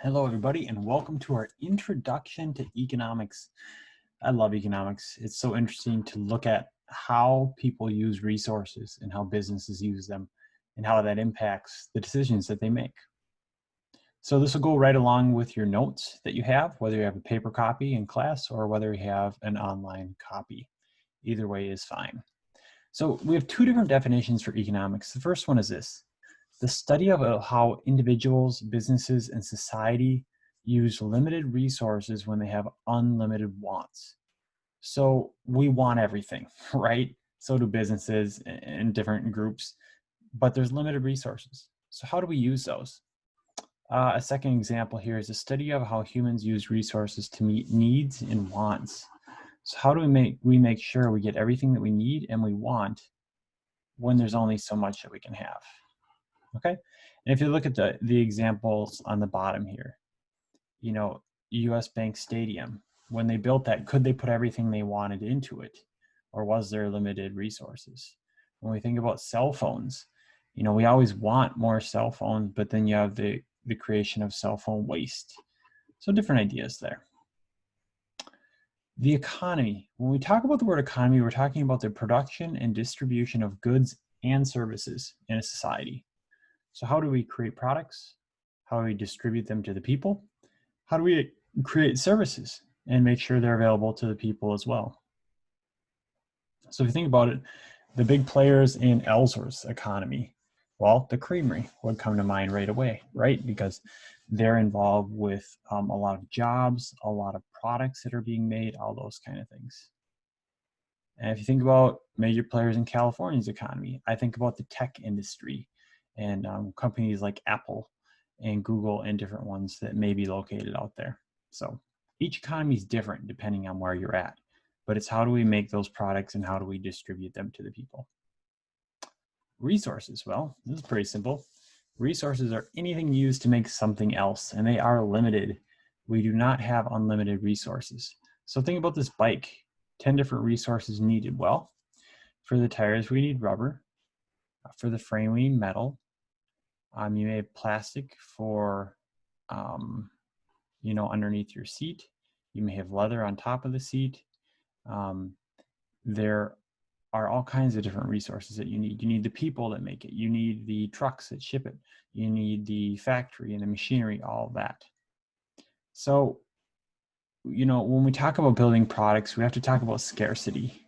Hello, everybody, and welcome to our introduction to economics. I love economics. It's so interesting to look at how people use resources and how businesses use them and how that impacts the decisions that they make. So this will go right along with your notes that you have, whether you have a paper copy in class or whether you have an online copy. Either way is fine. So we have two different definitions for economics. The first one is this: the study of how individuals, businesses, and society use limited resources when they have unlimited wants. So we want everything, right? So do businesses and different groups, but there's limited resources. So how do we use those? A second example here is a study of how humans use resources to meet needs and wants. So how do we make sure we get everything that we need and we want when there's only so much that we can have? Okay. And if you look at the examples on the bottom here, US Bank Stadium, when they built that, could they put everything they wanted into it? Or was there limited resources? When we think about cell phones, we always want more cell phones, but then you have the creation of cell phone waste. So different ideas there. The economy. When we talk about the word economy, we're talking about the production and distribution of goods and services in a society. So how do we create products? How do we distribute them to the people? How do we create services and make sure they're available to the people as well? So if you think about it, the big players in Ellsworth's economy, well, the creamery would come to mind right away, right? Because they're involved with a lot of jobs, a lot of products that are being made, all those kind of things. And if you think about major players in California's economy, I think about the tech industry and companies like Apple and Google and different ones that may be located out there. So each economy is different depending on where you're at, but it's how do we make those products and how do we distribute them to the people? Resources, well, this is pretty simple. Resources are anything used to make something else, and they are limited. We do not have unlimited resources. So think about this bike, 10 different resources needed. Well, for the tires, we need rubber. For the frame, we need metal. You may have plastic for, underneath your seat. You may have leather on top of the seat. There are all kinds of different resources that you need. You need the people that make it. You need the trucks that ship it. You need the factory and the machinery, all of that. So, when we talk about building products, we have to talk about scarcity.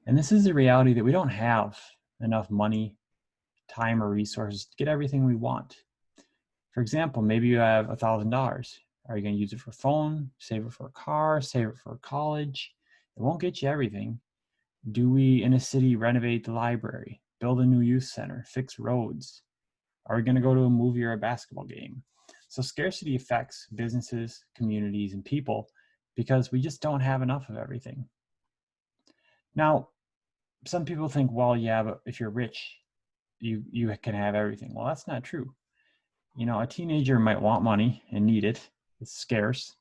And this is the reality that we don't have enough money, time, or resources to get everything we want. For example, maybe you have $1,000. Are you going to use it for a phone, save it for a car, save it for college? It won't get you everything. Do we, in a city, renovate the library, build a new youth center, fix roads? Are we going to go to a movie or a basketball game? So scarcity affects businesses, communities, and people because we just don't have enough of everything. Now, some people think, well, yeah, but if you're rich, you can have everything. Well, that's not true. A teenager might want money and need it. It's scarce,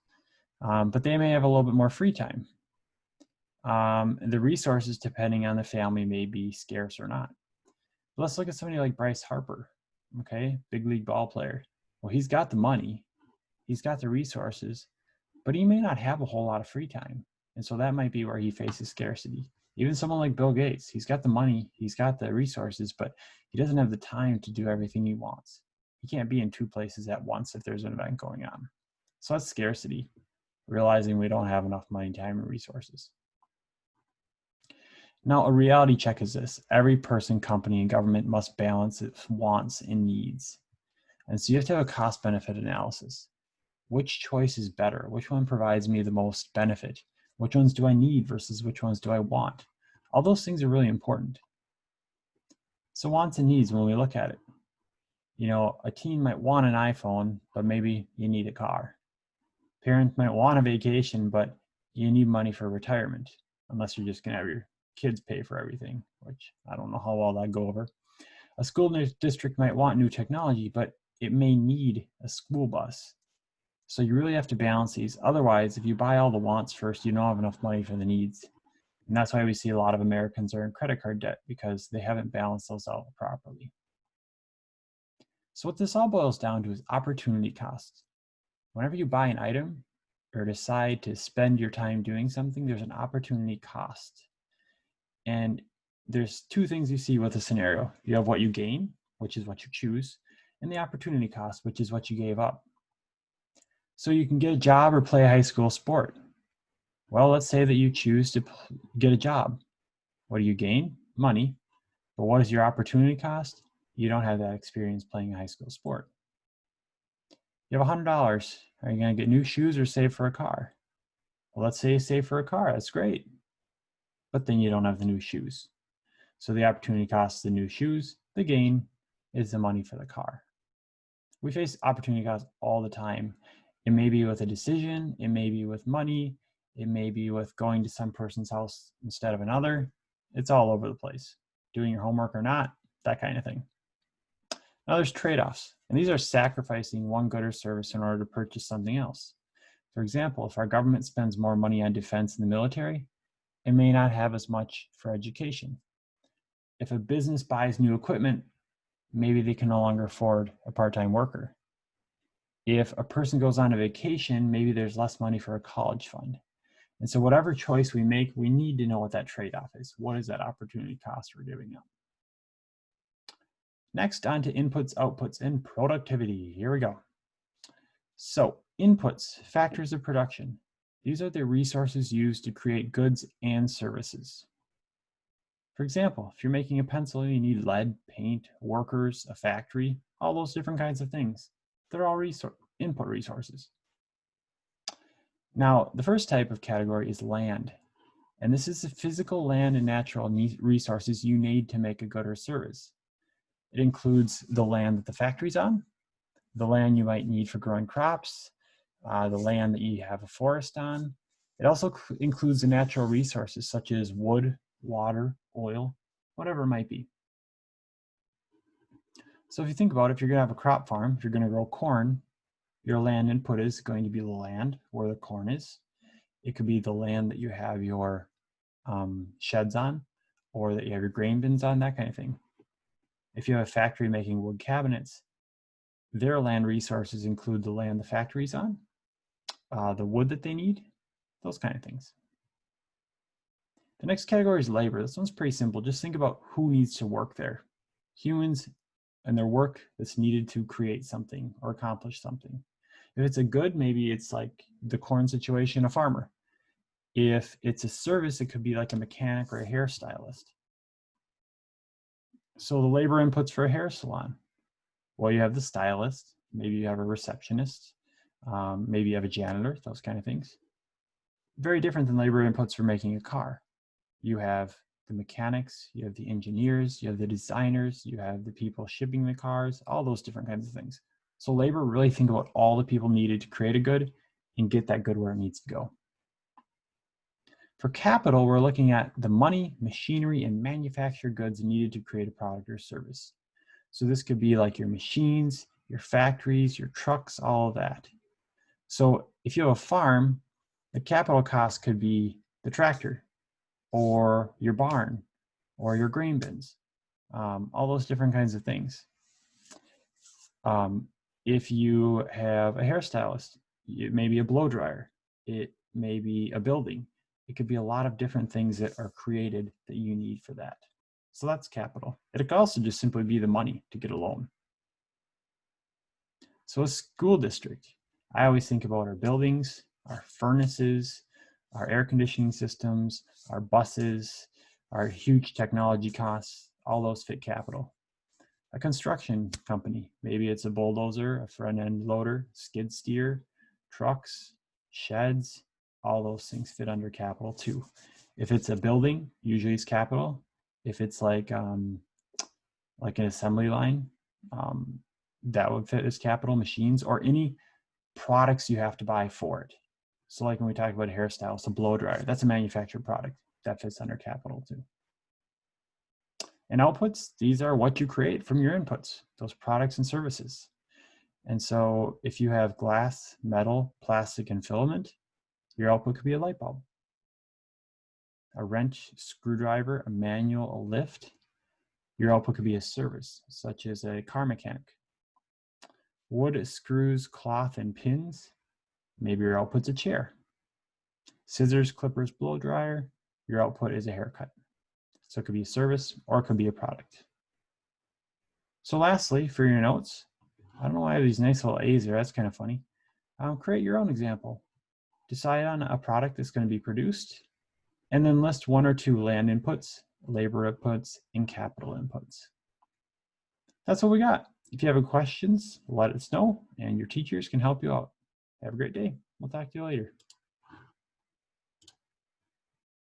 but they may have a little bit more free time. The resources, depending on the family, may be scarce or not. But let's look at somebody like Bryce Harper, okay, big league ball player. Well, he's got the money, he's got the resources, but he may not have a whole lot of free time. And so that might be where he faces scarcity. Even someone like Bill Gates, he's got the money, he's got the resources, but he doesn't have the time to do everything he wants. He can't be in two places at once if there's an event going on. So that's scarcity, realizing we don't have enough money, time, and resources. Now, a reality check is this: every person, company, and government must balance its wants and needs. And so you have to have a cost benefit analysis. Which choice is better? Which one provides me the most benefit? Which ones do I need versus which ones do I want? All those things are really important. So wants and needs, when we look at it, a teen might want an iPhone, but maybe you need a car. Parents might want a vacation, but you need money for retirement, unless you're just going to have your kids pay for everything, which I don't know how well that go over. A school district might want new technology, but it may need a school bus. So you really have to balance these. Otherwise, if you buy all the wants first, you don't have enough money for the needs. And that's why we see a lot of Americans are in credit card debt, because they haven't balanced those out properly. So what this all boils down to is opportunity costs. Whenever you buy an item or decide to spend your time doing something, there's an opportunity cost. And there's two things you see with a scenario. You have what you gain, which is what you choose, and the opportunity cost, which is what you gave up. So you can get a job or play a high school sport. Well, let's say that you choose to get a job. What do you gain? Money. But what is your opportunity cost? You don't have that experience playing a high school sport. You have $100. Are you going to get new shoes or save for a car? Well, let's say you save for a car. That's great. But then you don't have the new shoes. So the opportunity cost is the new shoes. The gain is the money for the car. We face opportunity costs all the time. It may be with a decision. It may be with money. It may be with going to some person's house instead of another. It's all over the place. Doing your homework or not, that kind of thing. Now there's trade-offs, and these are sacrificing one good or service in order to purchase something else. For example, if our government spends more money on defense and the military, it may not have as much for education. If a business buys new equipment, maybe they can no longer afford a part-time worker. If a person goes on a vacation, maybe there's less money for a college fund. And so whatever choice we make, we need to know what that trade-off is. What is that opportunity cost we're giving up? Next, on to inputs, outputs, and productivity. Here we go. So inputs, factors of production. These are the resources used to create goods and services. For example, if you're making a pencil, you need lead, paint, workers, a factory, all those different kinds of things. They're all input resources. Now, the first type of category is land. And this is the physical land and natural resources you need to make a good or service. It includes the land that the factory's on, the land you might need for growing crops, the land that you have a forest on. It also includes the natural resources such as wood, water, oil, whatever it might be. So if you think about it, if you're going to have a crop farm, if you're going to grow corn, your land input is going to be the land where the corn is. It could be the land that you have your sheds on, or that you have your grain bins on, that kind of thing. If you have a factory making wood cabinets, their land resources include the land the factory's on, the wood that they need, those kind of things. The next category is labor. This one's pretty simple. Just think about who needs to work there. Humans and their work that's needed to create something or accomplish something. If it's a good, maybe it's like the corn situation, a farmer. If it's a service, it could be like a mechanic or a hairstylist. So the labor inputs for a hair salon. Well, you have the stylist, maybe you have a receptionist, maybe you have a janitor, those kind of things. Very different than labor inputs for making a car. You have the mechanics, you have the engineers, you have the designers, you have the people shipping the cars, all those different kinds of things. So labor, really think about all the people needed to create a good and get that good where it needs to go. For capital, we're looking at the money, machinery, and manufactured goods needed to create a product or service. So this could be like your machines, your factories, your trucks, all of that. So if you have a farm, the capital cost could be the tractor or your barn or your grain bins, all those different kinds of things. If you have a hairstylist, it may be a blow dryer, it may be a building. It could be a lot of different things that are created that you need for that. So that's capital. It could also just simply be the money to get a loan. So a school district, I always think about our buildings, our furnaces, our air conditioning systems, our buses, our huge technology costs, all those fit capital. A construction company, maybe it's a bulldozer, a front end loader, skid steer, trucks, sheds, all those things fit under capital too. If it's a building, usually it's capital. If it's like an assembly line, that would fit as capital. Machines or any products you have to buy for it. So like when we talk about a hairstyle, it's a blow dryer, that's a manufactured product. That fits under capital too. And outputs, these are what you create from your inputs, those products and services. And so if you have glass, metal, plastic, and filament, your output could be a light bulb, a wrench, screwdriver, a manual, a lift. Your output could be a service, such as a car mechanic. Wood, screws, cloth, and pins. Maybe your output's a chair. Scissors, clippers, blow dryer, your output is a haircut. So it could be a service or it could be a product. So lastly, for your notes, I don't know why I have these nice little A's there, that's kind of funny. Create your own example. Decide on a product that's going to be produced, and then list 1 or 2 land inputs, labor inputs, and capital inputs. That's what we got. If you have questions, let us know, and your teachers can help you out. Have a great day. We'll talk to you later.